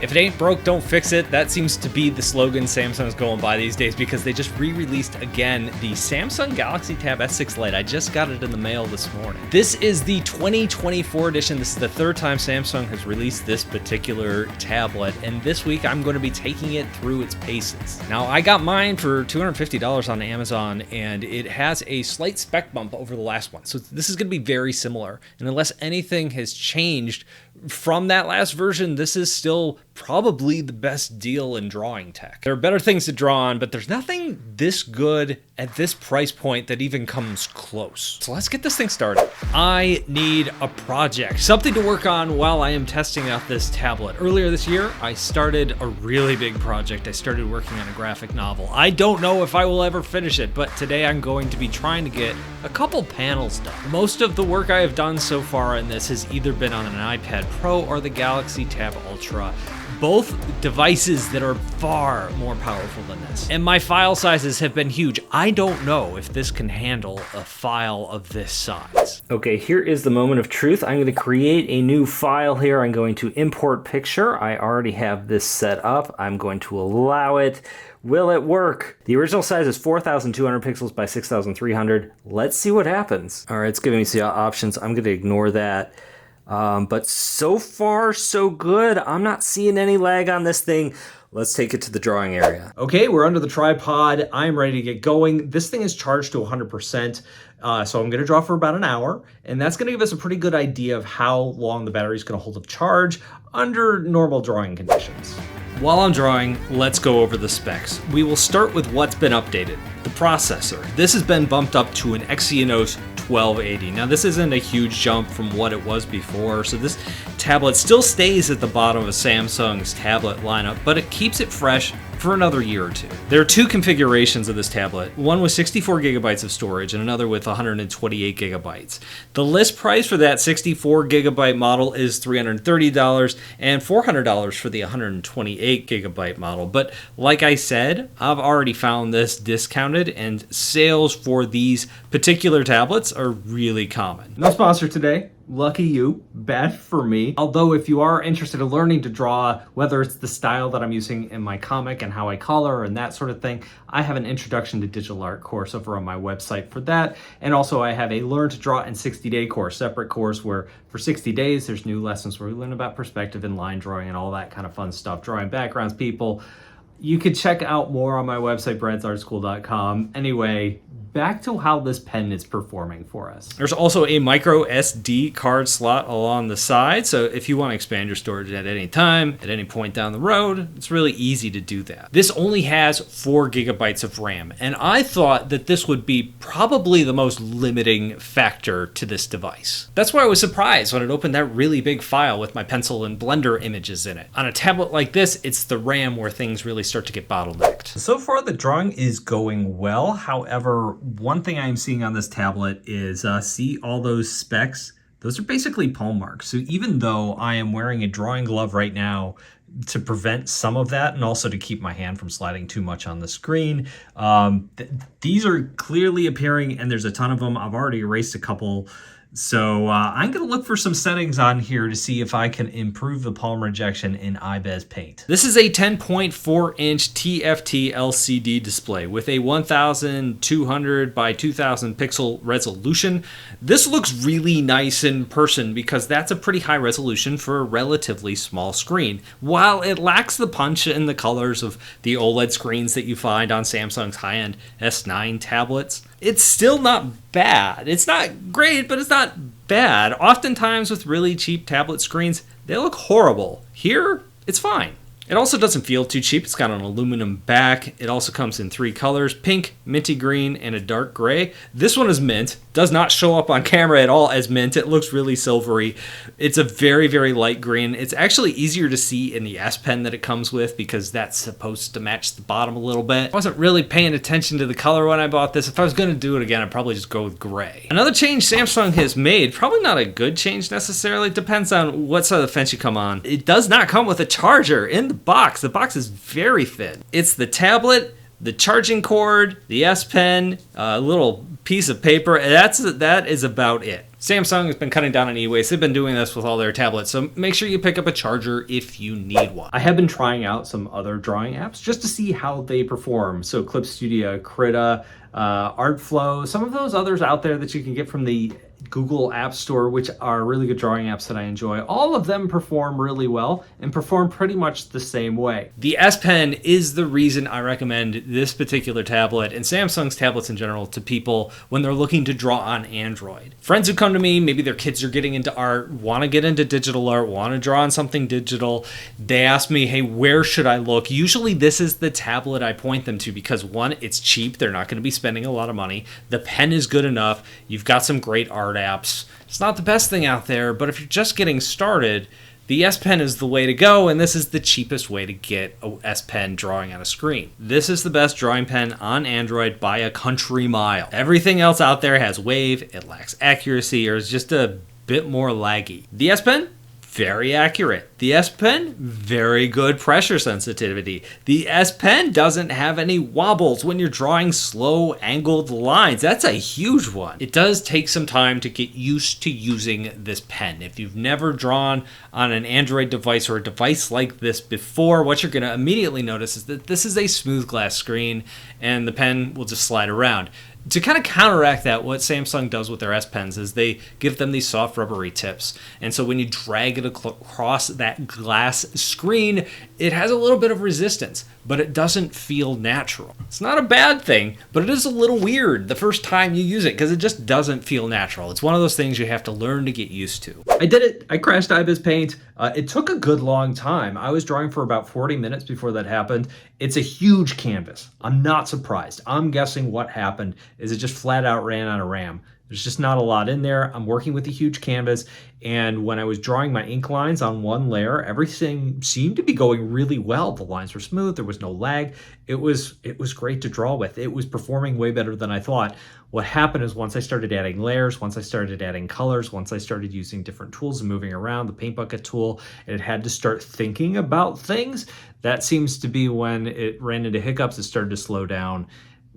If it ain't broke, don't fix it. That seems to be the slogan Samsung's going by these days because they just re-released again the Samsung Galaxy Tab S6 Lite. I just got it in the mail this morning. This is the 2024 edition. This is the third time Samsung has released this particular tablet, and this week I'm going to be taking it through its paces. Now, I got mine for $250 on Amazon, and it has a slight spec bump over the last one. So this is going to be very similar, and unless anything has changed from that last version, this is still probably the best deal in drawing tech. There are better things to draw on, but there's nothing this good at this price point that even comes close. So let's get this thing started. I need a project, something to work on while I am testing out this tablet. Earlier this year, I started a really big project. I started working on a graphic novel. I don't know if I will ever finish it, but today I'm going to be trying to get a couple panels done. Most of the work I have done so far in this has either been on an iPad Pro or the Galaxy Tab Ultra. Both devices that are far more powerful than this. And my file sizes have been huge. I don't know if this can handle a file of this size. Okay, here is the moment of truth. I'm going to create a new file here. I'm going to import picture. I already have this set up. I'm going to allow it. Will it work? The original size is 4,200 pixels by 6,300. Let's see what happens. All right, it's giving me some options. I'm going to ignore that. But so far, so good. I'm not seeing any lag on this thing. Let's take it to the drawing area. Okay, we're under the tripod. I'm ready to get going. This thing is charged to 100%. So I'm gonna draw for about an hour, and that's gonna give us a pretty good idea of how long the battery is gonna hold up charge under normal drawing conditions. While I'm drawing, let's go over the specs. We will start with what's been updated. The processor. This has been bumped up to an Exynos 1280. Now, this isn't a huge jump from what it was before, so this tablet still stays at the bottom of Samsung's tablet lineup, but it keeps it fresh for another year or two. There are two configurations of this tablet, one with 64 gigabytes of storage and another with 128 gigabytes. The list price for that 64 gigabyte model is $330 and $400 for the 128 gigabyte model. But like I said, I've already found this discounted, and sales for these particular tablets are really common. No sponsor today. Lucky you, bad for me. Although if you are interested in learning to draw, whether it's the style that I'm using in my comic and how I color and that sort of thing, I have an introduction to digital art course over on my website for that. And also I have a learn to draw in 60-day course, separate course where for 60 days there's new lessons where we learn about perspective and line drawing and all that kind of fun stuff, drawing backgrounds, people. You can check out more on my website, bradsartschool.com. Anyway, back to how this pen is performing for us. There's also a micro SD card slot along the side, so if you want to expand your storage at any time, at any point down the road, it's really easy to do that. This only has 4 gigabytes of RAM, and I thought that this would be probably the most limiting factor to this device. That's why I was surprised when it opened that really big file with my pencil and Blender images in it. On a tablet like this, it's the RAM where things really start to get bottlenecked. So far, the drawing is going well. However, one thing I'm seeing on this tablet is, see all those specs? Those are basically palm marks. So even though I am wearing a drawing glove right now to prevent some of that and also to keep my hand from sliding too much on the screen, these are clearly appearing, and there's a ton of them. I've already erased a couple. So I'm going to look for some settings on here to see if I can improve the palm rejection in iBez Paint. This is a 10.4-inch TFT LCD display with a 1200 by 2000 pixel resolution. This looks really nice in person because that's a pretty high resolution for a relatively small screen. While it lacks the punch and the colors of the OLED screens that you find on Samsung's high-end S9 tablets, it's still not bad. It's not great, but it's not bad. Oftentimes with really cheap tablet screens, they look horrible. Here, it's fine. It also doesn't feel too cheap. It's got an aluminum back. It also comes in 3 colors, pink, minty green, and a dark gray. This one is mint. Does not show up on camera at all as mint. It looks really silvery. It's a very, very light green. It's actually easier to see in the S Pen that it comes with because that's supposed to match the bottom a little bit. I wasn't really paying attention to the color when I bought this. If I was going to do it again, I'd probably just go with gray. Another change Samsung has made, probably not a good change necessarily, depends on what side of the fence you come on. It does not come with a charger in the box. The box is very thin. It's the tablet, the charging cord, the S Pen, a little piece of paper. That is about it. Samsung has been cutting down on e-waste. They've been doing this with all their tablets, so make sure you pick up a charger if you need one. I have been trying out some other drawing apps just to see how they perform. So Clip Studio, Krita, Artflow, some of those others out there that you can get from the Google App Store, which are really good drawing apps that I enjoy. All of them perform really well and perform pretty much the same way. The S Pen is the reason I recommend this particular tablet and Samsung's tablets in general to people when they're looking to draw on Android. Friends who come to me, maybe their kids are getting into art, want to get into digital art, want to draw on something digital. They ask me, hey, where should I look? Usually this is the tablet I point them to because one, it's cheap. They're not going to be spending a lot of money. The pen is good enough. You've got some great art apps. It's not the best thing out there, but if you're just getting started, the S Pen is the way to go, and this is the cheapest way to get a S Pen drawing on a screen. This is the best drawing pen on Android by a country mile. Everything else out there has wave, it lacks accuracy, or is just a bit more laggy. The S Pen, very accurate. The S Pen, very good pressure sensitivity. The S Pen doesn't have any wobbles when you're drawing slow angled lines. That's a huge one. It does take some time to get used to using this pen. If you've never drawn on an Android device or a device like this before, what you're going to immediately notice is that this is a smooth glass screen and the pen will just slide around. To kind of counteract that, what Samsung does with their S Pens is they give them these soft rubbery tips. And so when you drag it across that glass screen, it has a little bit of resistance, but it doesn't feel natural. It's not a bad thing, but it is a little weird the first time you use it because it just doesn't feel natural. It's one of those things you have to learn to get used to. I did it. I crashed IBIS Paint. It took a good long time. I was drawing for about 40 minutes before that happened. It's a huge canvas. I'm not surprised. I'm guessing what happened is it just flat out ran out of RAM. There's just not a lot in there. I'm working with a huge canvas, and when I was drawing my ink lines on one layer, everything seemed to be going really well. The lines were smooth, there was no lag. It was great to draw with. It was performing way better than I thought. What happened is once I started adding layers, once I started adding colors, once I started using different tools and moving around, the paint bucket tool, and it had to start thinking about things, that seems to be when it ran into hiccups. It started to slow down,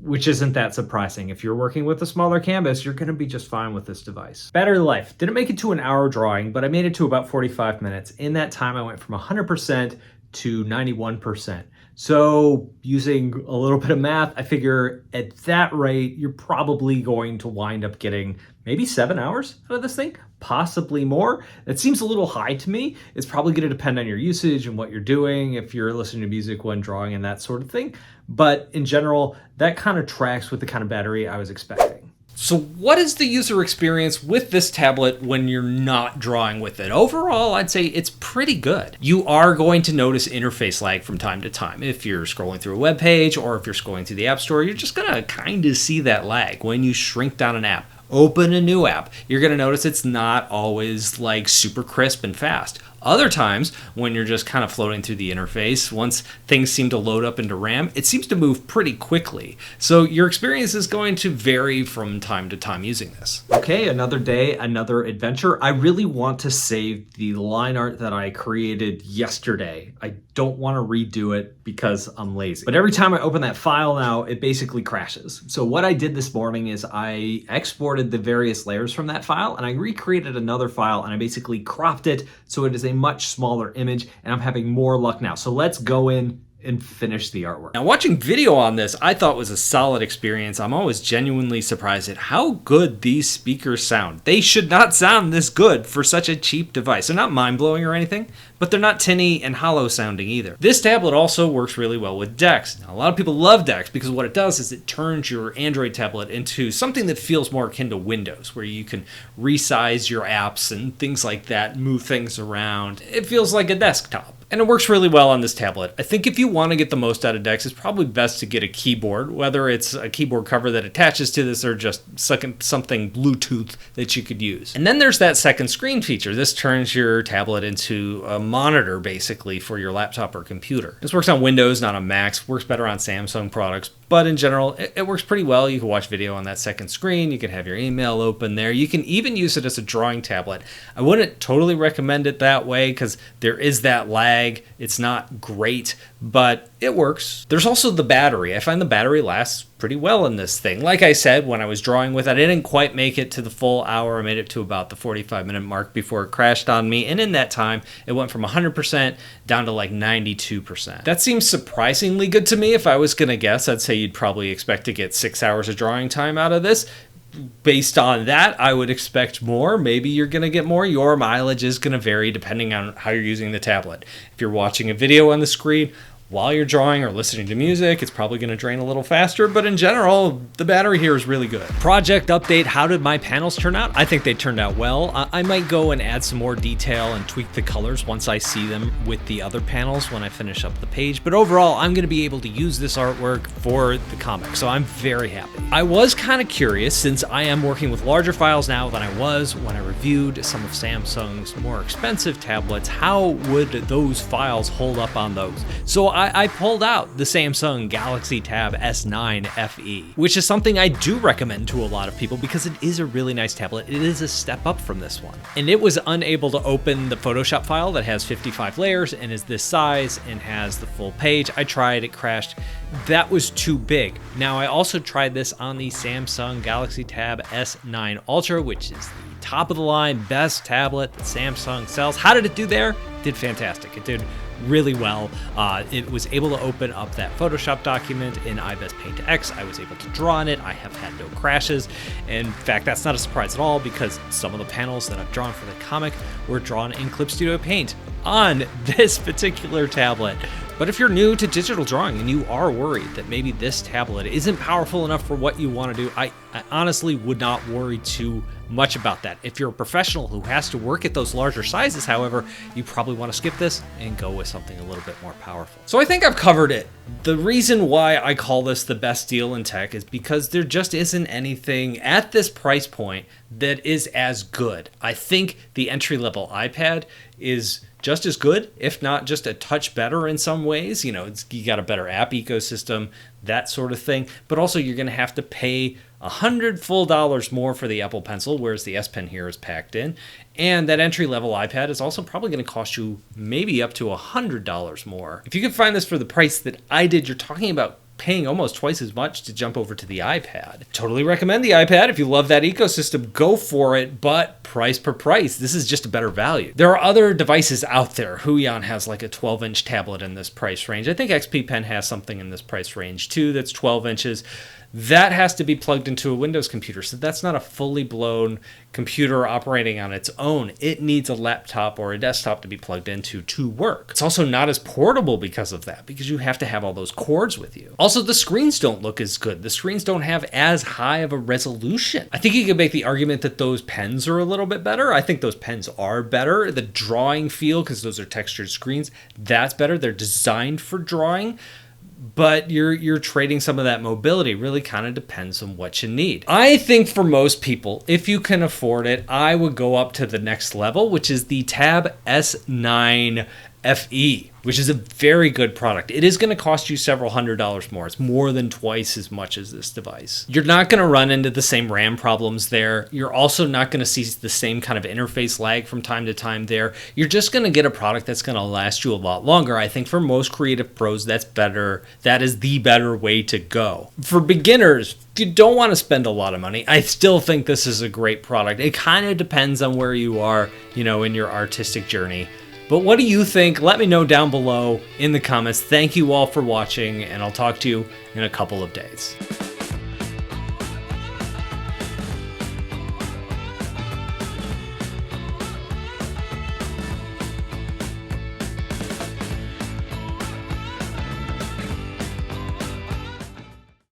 which isn't that surprising. If you're working with a smaller canvas, you're going to be just fine with this device. Battery life. Didn't make it to an hour drawing, but I made it to about 45 minutes. In that time, I went from 100% to 91%. So using a little bit of math, I figure at that rate, you're probably going to wind up getting maybe 7 hours out of this thing, possibly more. That seems a little high to me. It's probably going to depend on your usage and what you're doing, if you're listening to music when drawing and that sort of thing. But in general, that kind of tracks with the kind of battery I was expecting. So what is the user experience with this tablet when you're not drawing with it? Overall, I'd say it's pretty good. You are going to notice interface lag from time to time. If you're scrolling through a web page or if you're scrolling through the App Store, you're just going to kind of see that lag when you shrink down an app. Open a new app, you're going to notice it's not always like super crisp and fast. Other times, when you're just kind of floating through the interface, once things seem to load up into RAM, it seems to move pretty quickly. So your experience is going to vary from time to time using this. Okay, another day, another adventure. I really want to save the line art that I created yesterday. I don't want to redo it because I'm lazy. But every time I open that file now, it basically crashes. So what I did this morning is I exported the various layers from that file and I recreated another file and I basically cropped it so it is a much smaller image, and I'm having more luck now. So let's go in and finish the artwork. Now, watching video on this, I thought was a solid experience. I'm always genuinely surprised at how good these speakers sound. They should not sound this good for such a cheap device. They're not mind-blowing or anything, but they're not tinny and hollow sounding either. This tablet also works really well with DeX. Now, a lot of people love DeX because what it does is it turns your Android tablet into something that feels more akin to Windows, where you can resize your apps and things like that, move things around. It feels like a desktop. And it works really well on this tablet. I think if you want to get the most out of DeX, it's probably best to get a keyboard, whether it's a keyboard cover that attaches to this or just something Bluetooth that you could use. And then there's that second screen feature. This turns your tablet into a monitor, basically, for your laptop or computer. This works on Windows, not on Macs. Works better on Samsung products. But in general, it works pretty well. You can watch video on that second screen. You can have your email open there. You can even use it as a drawing tablet. I wouldn't totally recommend it that way because there is that lag lag. It's not great, but it works. There's also the battery. I find the battery lasts pretty well in this thing. Like I said, when I was drawing with it, I didn't quite make it to the full hour. I made it to about the 45-minute mark before it crashed on me. And in that time, it went from 100% down to like 92%. That seems surprisingly good to me. If I was going to guess, I'd say you'd probably expect to get 6 hours of drawing time out of this. Based on that, I would expect more. Maybe you're going to get more. Your mileage is going to vary depending on how you're using the tablet. If you're watching a video on the screen while you're drawing or listening to music, it's probably going to drain a little faster, but in general, the battery here is really good. Project update, how did my panels turn out? I think they turned out well. I might go and add some more detail and tweak the colors once I see them with the other panels when I finish up the page, but overall, I'm going to be able to use this artwork for the comic, so I'm very happy. I was kind of curious, since I am working with larger files now than I was when I reviewed some of Samsung's more expensive tablets, how would those files hold up on those? So I pulled out the Samsung Galaxy Tab S9 FE, which is something I do recommend to a lot of people because it is a really nice tablet. It is a step up from this one. And it was unable to open the Photoshop file that has 55 layers and is this size and has the full page. I tried, it crashed. That was too big. Now, I also tried this on the Samsung Galaxy Tab S9 Ultra, which is the top of the line, best tablet that Samsung sells. How did it do there? It did fantastic. It did really well. It was able to open up that Photoshop document in iBest Paint X. I was able to draw on it. I have had no crashes. In fact, that's not a surprise at all because some of the panels that I've drawn for the comic were drawn in Clip Studio Paint on this particular tablet. But if you're new to digital drawing and you are worried that maybe this tablet isn't powerful enough for what you want to do, I honestly would not worry too much about that. If you're a professional who has to work at those larger sizes, however, you probably want to skip this and go with something a little bit more powerful. So I think I've covered it. The reason why I call this the best deal in tech is because there just isn't anything at this price point that is as good. I think the entry-level iPad is just as good, if not just a touch better in some ways. You know, you got a better app ecosystem, that sort of thing. But also you're going to have to pay $100 full more for the Apple Pencil, whereas the S Pen here is packed in. And that entry-level iPad is also probably going to cost you maybe up to $100 more. If you can find this for the price that I did, you're talking about paying almost twice as much to jump over to the iPad. Totally recommend the iPad. If you love that ecosystem, go for it, but price per price, this is just a better value. There are other devices out there. Huion has like a 12-inch tablet in this price range. I think XP Pen has something in this price range too that's 12 inches. That has to be plugged into a Windows computer, so that's not a fully blown computer operating on its own. It needs a laptop or a desktop to be plugged into to work. It's also not as portable because of that, because you have to have all those cords with you. Also, the screens don't look as good. The screens don't have as high of a resolution. I think you could make the argument that those pens are a little bit better. I think those pens are better. The drawing feel, because those are textured screens, that's better. They're designed for drawing. But you're trading some of that mobility. Really kind of depends on what you need. I think for most people, if you can afford it, I would go up to the next level, which is the Tab S9 FE, which is a very good product. It is going to cost you several $100s more. It's more than twice as much as this device. You're not going to run into the same RAM problems there. You're also not going to see the same kind of interface lag from time to time there. You're just going to get a product that's going to last you a lot longer. I think for most creative pros, that's better. That is the better way to go. For beginners, if you don't want to spend a lot of money, I still think this is a great product. It kind of depends on where you are, in your artistic journey. But what do you think? Let me know down below in the comments. Thank you all for watching, and I'll talk to you in a couple of days.